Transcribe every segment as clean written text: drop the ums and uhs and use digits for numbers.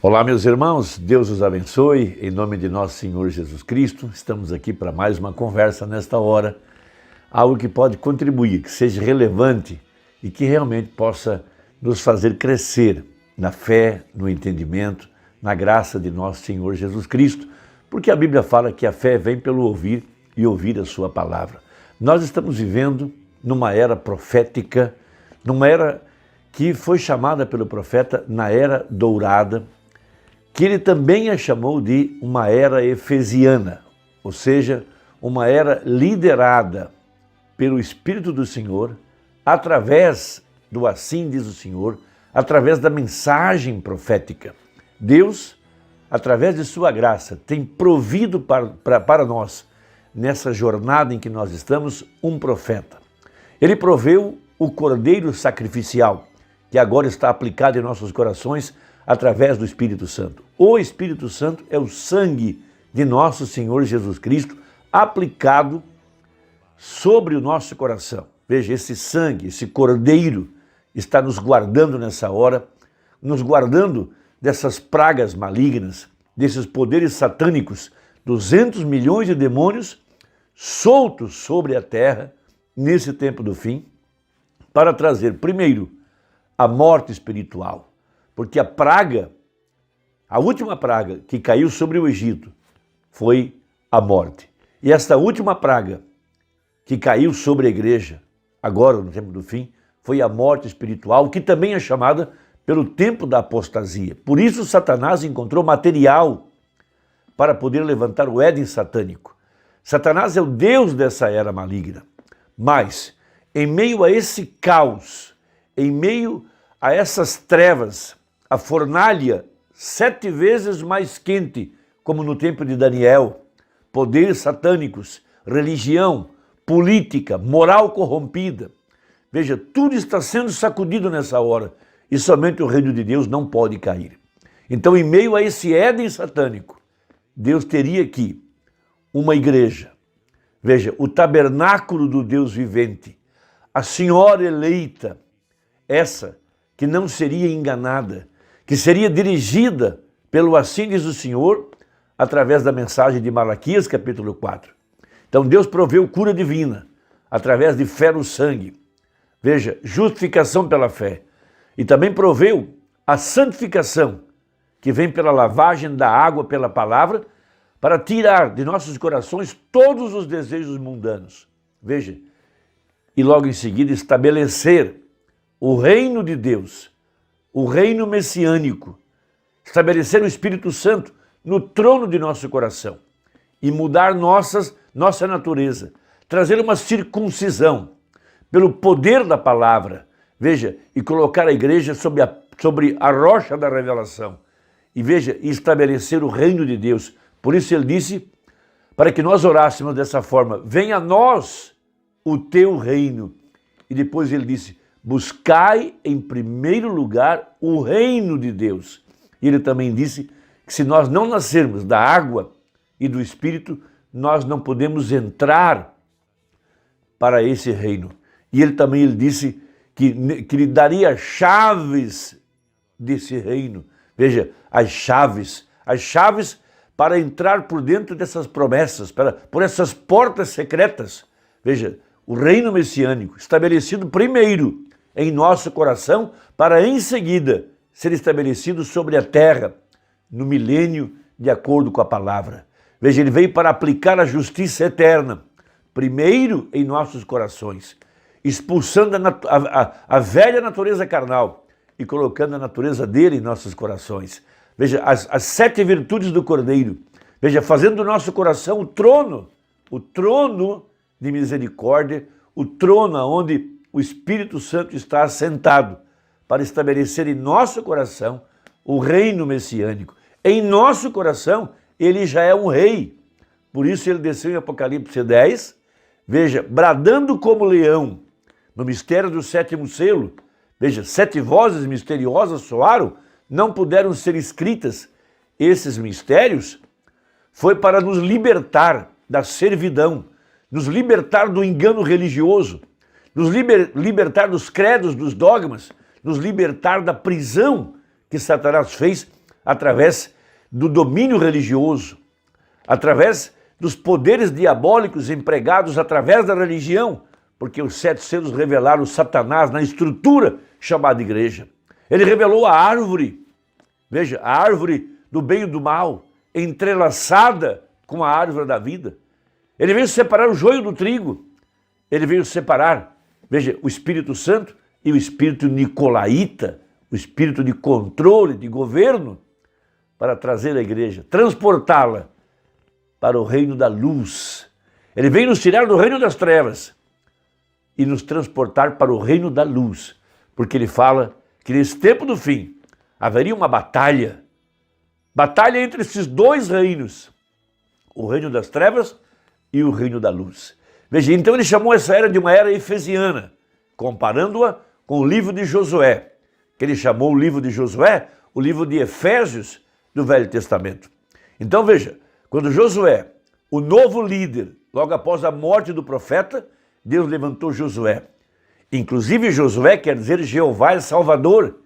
Olá, meus irmãos, Deus os abençoe, em nome de nosso Senhor Jesus Cristo. Estamos aqui para mais uma conversa nesta hora, algo que pode contribuir, que seja relevante e que realmente possa nos fazer crescer na fé, no entendimento, na graça de nosso Senhor Jesus Cristo, porque a Bíblia fala que a fé vem pelo ouvir e ouvir a sua palavra. Nós estamos vivendo numa era profética, numa era que foi chamada pelo profeta na Era Dourada, que ele também a chamou de uma era efesiana, ou seja, uma era liderada pelo Espírito do Senhor, através do assim diz o Senhor, através da mensagem profética. Deus, através de sua graça, tem provido para nós, nessa jornada em que nós estamos, um profeta. Ele proveu o cordeiro sacrificial, que agora está aplicado em nossos corações, através do Espírito Santo. O Espírito Santo é o sangue de nosso Senhor Jesus Cristo aplicado sobre o nosso coração. Veja, esse sangue, esse cordeiro está nos guardando nessa hora, nos guardando dessas pragas malignas, desses poderes satânicos, 200 milhões de demônios soltos sobre a terra nesse tempo do fim, para trazer, primeiro, a morte espiritual. Porque a última praga que caiu sobre o Egito foi a morte. E esta última praga que caiu sobre a igreja, agora no tempo do fim, foi a morte espiritual, que também é chamada pelo tempo da apostasia. Por isso Satanás encontrou material para poder levantar o Éden satânico. Satanás é o Deus dessa era maligna. Mas, em meio a esse caos, em meio a essas trevas, a fornalha 7 vezes mais quente, como no tempo de Daniel, poderes satânicos, religião, política, moral corrompida. Veja, tudo está sendo sacudido nessa hora e somente o reino de Deus não pode cair. Então, em meio a esse Éden satânico, Deus teria aqui uma igreja. Veja, o tabernáculo do Deus vivente, a senhora eleita, essa que não seria enganada, que seria dirigida pelo assim diz o Senhor, através da mensagem de Malaquias, capítulo 4. Então Deus proveu cura divina, através de fé no sangue. Veja, justificação pela fé. E também proveu a santificação, que vem pela lavagem da água pela palavra, para tirar de nossos corações todos os desejos mundanos. Veja, e logo em seguida estabelecer o reino de Deus, o reino messiânico, estabelecer o Espírito Santo no trono de nosso coração e mudar nossa natureza, trazer uma circuncisão pelo poder da palavra, veja, e colocar a igreja sobre a rocha da revelação e veja, e estabelecer o reino de Deus. Por isso ele disse, para que nós orássemos dessa forma, venha a nós o teu reino. E depois ele disse, buscai em primeiro lugar o reino de Deus. E ele também disse que se nós não nascermos da água e do Espírito, nós não podemos entrar para esse reino. E ele também disse que lhe daria chaves desse reino. Veja, as chaves para entrar por dentro dessas promessas, por essas portas secretas. Veja, o reino messiânico, estabelecido primeiro em nosso coração, para em seguida ser estabelecido sobre a terra, no milênio, de acordo com a palavra. Veja, ele veio para aplicar a justiça eterna, primeiro em nossos corações, expulsando a velha natureza carnal e colocando a natureza dele em nossos corações. Veja, as 7 virtudes do Cordeiro, veja, fazendo do nosso coração o trono de misericórdia, o trono onde o Espírito Santo está assentado para estabelecer em nosso coração o reino messiânico. Em nosso coração, ele já é um rei. Por isso ele desceu em Apocalipse 10, veja, bradando como leão, no mistério do 7º selo. Veja, 7 vozes misteriosas soaram, não puderam ser escritas. Esses mistérios foi para nos libertar da servidão, nos libertar do engano religioso, nos libertar dos credos, dos dogmas, nos libertar da prisão que Satanás fez através do domínio religioso, através dos poderes diabólicos empregados através da religião, porque os 7 selos revelaram Satanás na estrutura chamada igreja. Ele revelou a árvore, veja, a árvore do bem e do mal, entrelaçada com a árvore da vida. Ele veio separar o joio do trigo. Ele veio separar, veja, o Espírito Santo e o Espírito nicolaíta, o espírito de controle, de governo, para trazer a igreja, transportá-la para o reino da luz. Ele veio nos tirar do reino das trevas e nos transportar para o reino da luz, porque ele fala que nesse tempo do fim haveria uma batalha entre esses 2 reinos, o reino das trevas e o reino da luz. Veja, então ele chamou essa era de uma era efesiana, comparando-a com o livro de Josué, que ele chamou o livro de Josué o livro de Efésios do Velho Testamento. Então veja, quando Josué, o novo líder, logo após a morte do profeta, Deus levantou Josué. Inclusive Josué quer dizer Jeová é Salvador.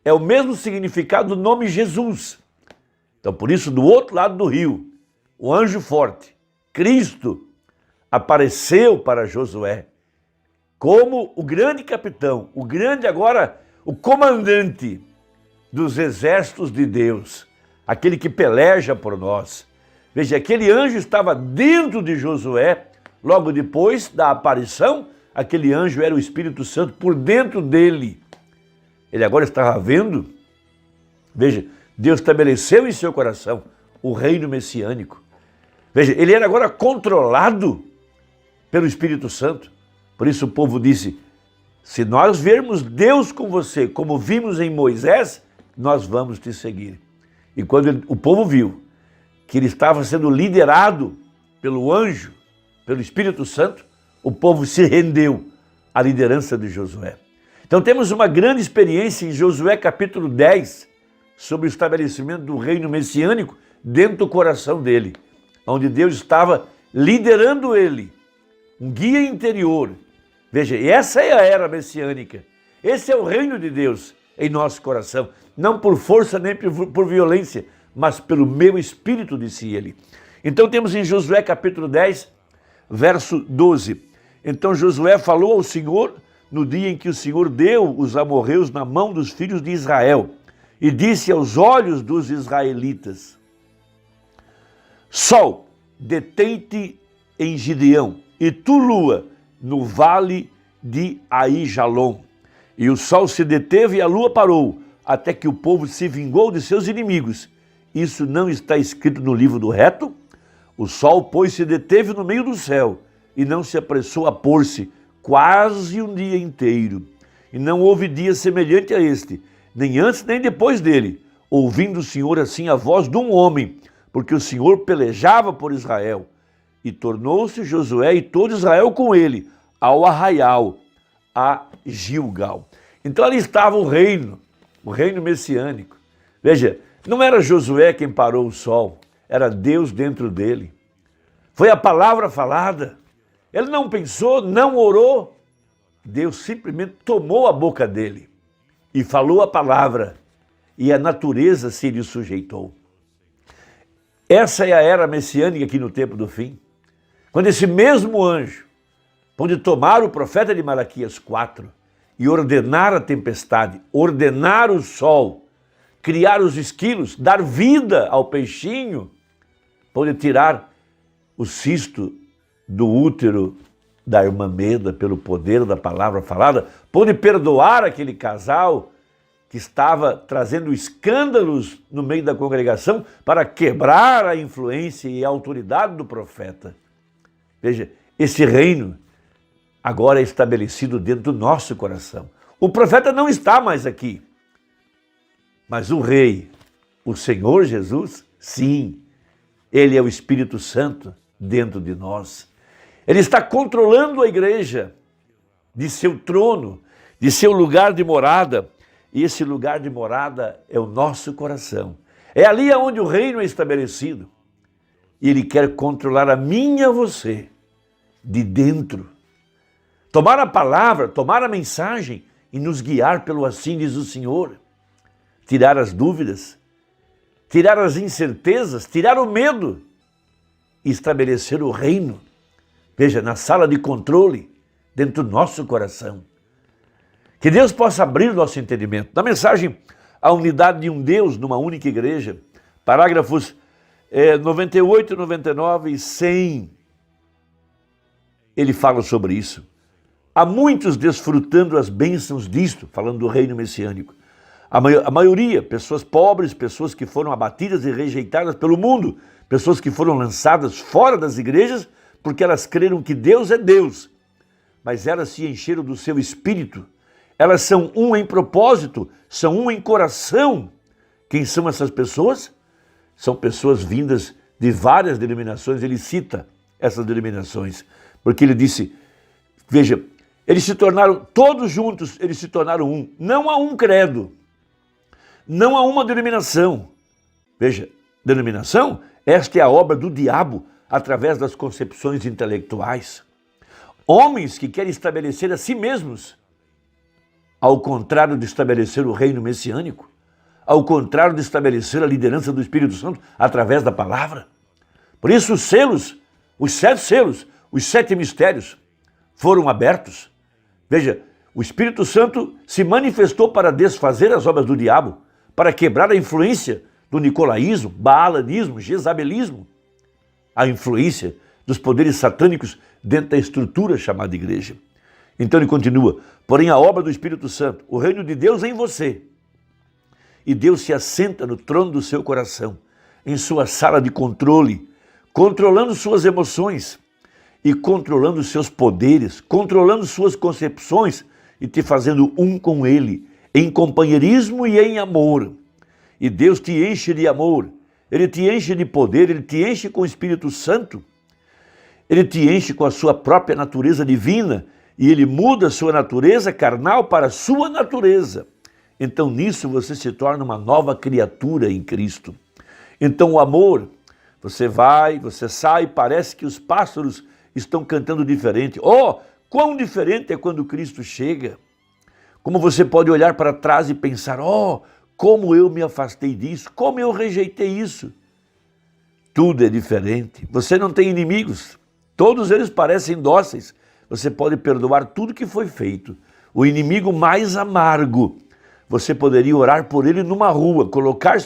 É o mesmo significado do nome Jesus. Então por isso, do outro lado do rio, o anjo forte, Cristo, apareceu para Josué como o grande capitão, o grande agora, o comandante dos exércitos de Deus, aquele que peleja por nós. Veja, aquele anjo estava dentro de Josué, logo depois da aparição, aquele anjo era o Espírito Santo por dentro dele. Ele agora estava vendo, veja, Deus estabeleceu em seu coração o reino messiânico. Veja, ele era agora controlado pelo Espírito Santo. Por isso o povo disse, se nós vermos Deus com você, como vimos em Moisés, nós vamos te seguir. E quando o povo viu que ele estava sendo liderado pelo anjo, pelo Espírito Santo, o povo se rendeu à liderança de Josué. Então temos uma grande experiência em Josué capítulo 10, sobre o estabelecimento do reino messiânico dentro do coração dele, onde Deus estava liderando ele, um guia interior. Veja, e essa é a era messiânica, esse é o reino de Deus em nosso coração, não por força nem por violência, mas pelo meu espírito, disse ele. Então temos em Josué capítulo 10, verso 12. Então Josué falou ao Senhor no dia em que o Senhor deu os amorreus na mão dos filhos de Israel e disse aos olhos dos israelitas, Sol, detém-te em Gideão e tu, lua, no vale de Aijalon. E o sol se deteve e a lua parou, até que o povo se vingou de seus inimigos. Isso não está escrito no livro do reto? O sol, pois, se deteve no meio do céu e não se apressou a pôr-se quase um dia inteiro. E não houve dia semelhante a este, nem antes nem depois dele, ouvindo o Senhor assim a voz de um homem, porque o Senhor pelejava por Israel. E tornou-se Josué e todo Israel com ele, ao arraial, a Gilgal. Então ali estava o reino messiânico. Veja, não era Josué quem parou o sol, era Deus dentro dele. Foi a palavra falada. Ele não pensou, não orou. Deus simplesmente tomou a boca dele e falou a palavra, e a natureza se lhe sujeitou. Essa é a era messiânica aqui no tempo do fim, quando esse mesmo anjo pôde tomar o profeta de Malaquias 4 e ordenar a tempestade, ordenar o sol, criar os esquilos, dar vida ao peixinho, pôde tirar o cisto do útero da irmã Meda pelo poder da palavra falada, pôde perdoar aquele casal que estava trazendo escândalos no meio da congregação para quebrar a influência e a autoridade do profeta. Veja, esse reino agora é estabelecido dentro do nosso coração. O profeta não está mais aqui, mas o rei, o Senhor Jesus, sim, ele é o Espírito Santo dentro de nós. Ele está controlando a igreja de seu trono, de seu lugar de morada, e esse lugar de morada é o nosso coração. É ali onde o reino é estabelecido. E ele quer controlar a mim e a você, de dentro. Tomar a palavra, tomar a mensagem e nos guiar pelo assim diz o Senhor. Tirar as dúvidas. tirar as incertezas, tirar o medo e estabelecer o reino. Veja, na sala de controle, dentro do nosso coração. Que Deus possa abrir o nosso entendimento. Na mensagem A Unidade de um Deus numa Única Igreja, parágrafos 98, 99 e 100, ele fala sobre isso. Há muitos desfrutando as bênçãos disto, falando do reino messiânico. A maioria, pessoas pobres, pessoas que foram abatidas e rejeitadas pelo mundo, pessoas que foram lançadas fora das igrejas porque elas creram que Deus é Deus, mas elas se encheram do seu espírito. Elas são um em propósito, são um em coração. Quem são essas pessoas? São pessoas vindas de várias denominações. Ele cita essas denominações, porque ele disse, veja, eles se tornaram, todos juntos, eles se tornaram um. Não há um credo, não há uma denominação. Veja, denominação, esta é a obra do diabo através das concepções intelectuais. Homens que querem estabelecer a si mesmos, ao contrário de estabelecer o reino messiânico, ao contrário de estabelecer a liderança do Espírito Santo através da palavra. Por isso os selos, os 7 selos, os 7 mistérios foram abertos. Veja, o Espírito Santo se manifestou para desfazer as obras do diabo, para quebrar a influência do nicolaísmo, baalanismo, jezabelismo, a influência dos poderes satânicos dentro da estrutura chamada igreja. Então ele continua, porém a obra do Espírito Santo, o reino de Deus é em você. E Deus se assenta no trono do seu coração, em sua sala de controle, controlando suas emoções e controlando seus poderes, controlando suas concepções e te fazendo um com Ele, em companheirismo e em amor. E Deus te enche de amor, Ele te enche de poder, Ele te enche com o Espírito Santo, Ele te enche com a sua própria natureza divina e Ele muda a sua natureza carnal para a sua natureza. Então nisso você se torna uma nova criatura em Cristo. Então o amor, você vai, você sai, parece que os pássaros estão cantando diferente. Oh, quão diferente é quando Cristo chega. Como você pode olhar para trás e pensar, oh, como eu me afastei disso, como eu rejeitei isso. Tudo é diferente. Você não tem inimigos. Todos eles parecem dóceis. Você pode perdoar tudo que foi feito. O inimigo mais amargo, você poderia orar por ele numa rua, colocar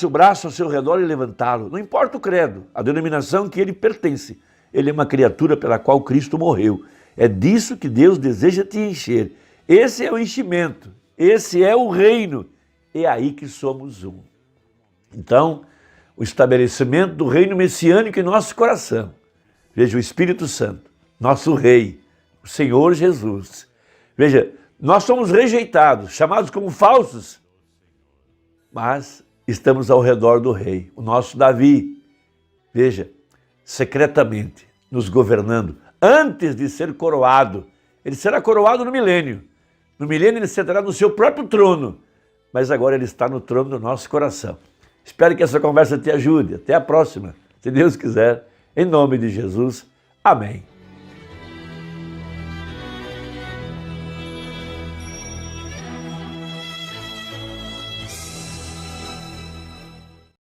o braço ao seu redor e levantá-lo. Não importa o credo, a denominação que ele pertence. Ele é uma criatura pela qual Cristo morreu. É disso que Deus deseja te encher. Esse é o enchimento, esse é o reino. É aí que somos um. Então, o estabelecimento do reino messiânico em nosso coração. Veja, o Espírito Santo, nosso Rei, o Senhor Jesus. Veja, nós somos rejeitados, chamados como falsos, mas estamos ao redor do Rei, o nosso Davi. Veja, secretamente nos governando, antes de ser coroado. Ele será coroado no milênio. No milênio ele sentará no seu próprio trono, mas agora ele está no trono do nosso coração. Espero que essa conversa te ajude. Até a próxima, se Deus quiser. Em nome de Jesus. Amém.